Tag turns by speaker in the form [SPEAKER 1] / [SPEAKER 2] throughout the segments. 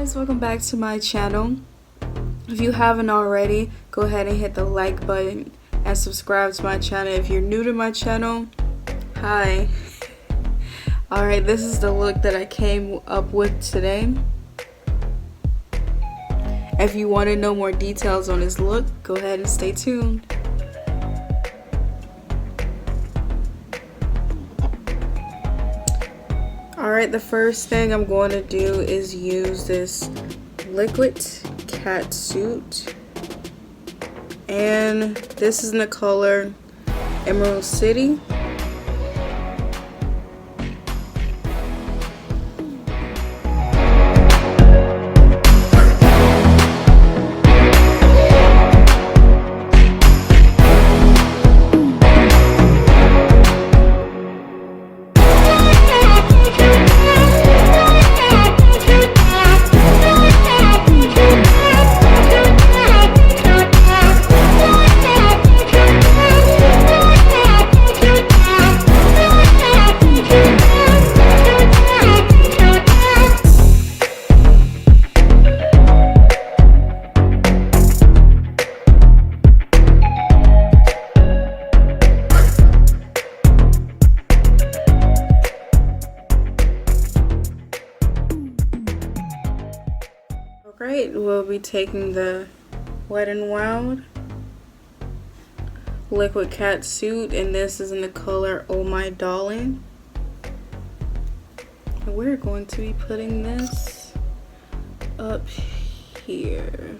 [SPEAKER 1] guys, welcome back to my channel. If you haven't already, go ahead and hit the like button and subscribe to my channel. If you're new to my channel, hi. Alright, this is the look that I came up with today. If you want to know more details on this look, go ahead and stay tuned. Alright, the first thing I'm going to do is use this liquid Catsuit, and this is in the color Emerald City. Alright, we'll be taking the Wet n Wild liquid Catsuit, and this is in the color Oh My Darling. And we're going to be putting this up here.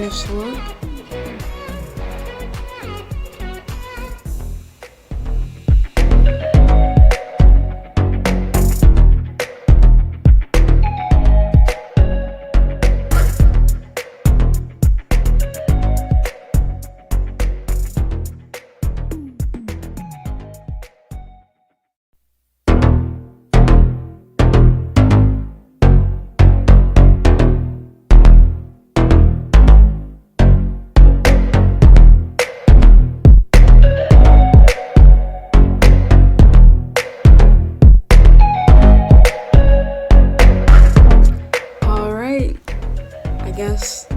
[SPEAKER 1] finished look.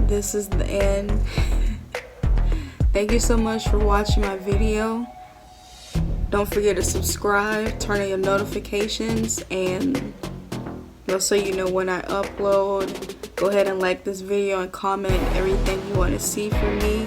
[SPEAKER 1] This is the end. Thank you so much for watching my video. Don't forget to subscribe, turn on your notifications, and so you know when I upload. Go ahead and like this video and comment everything you want to see from me.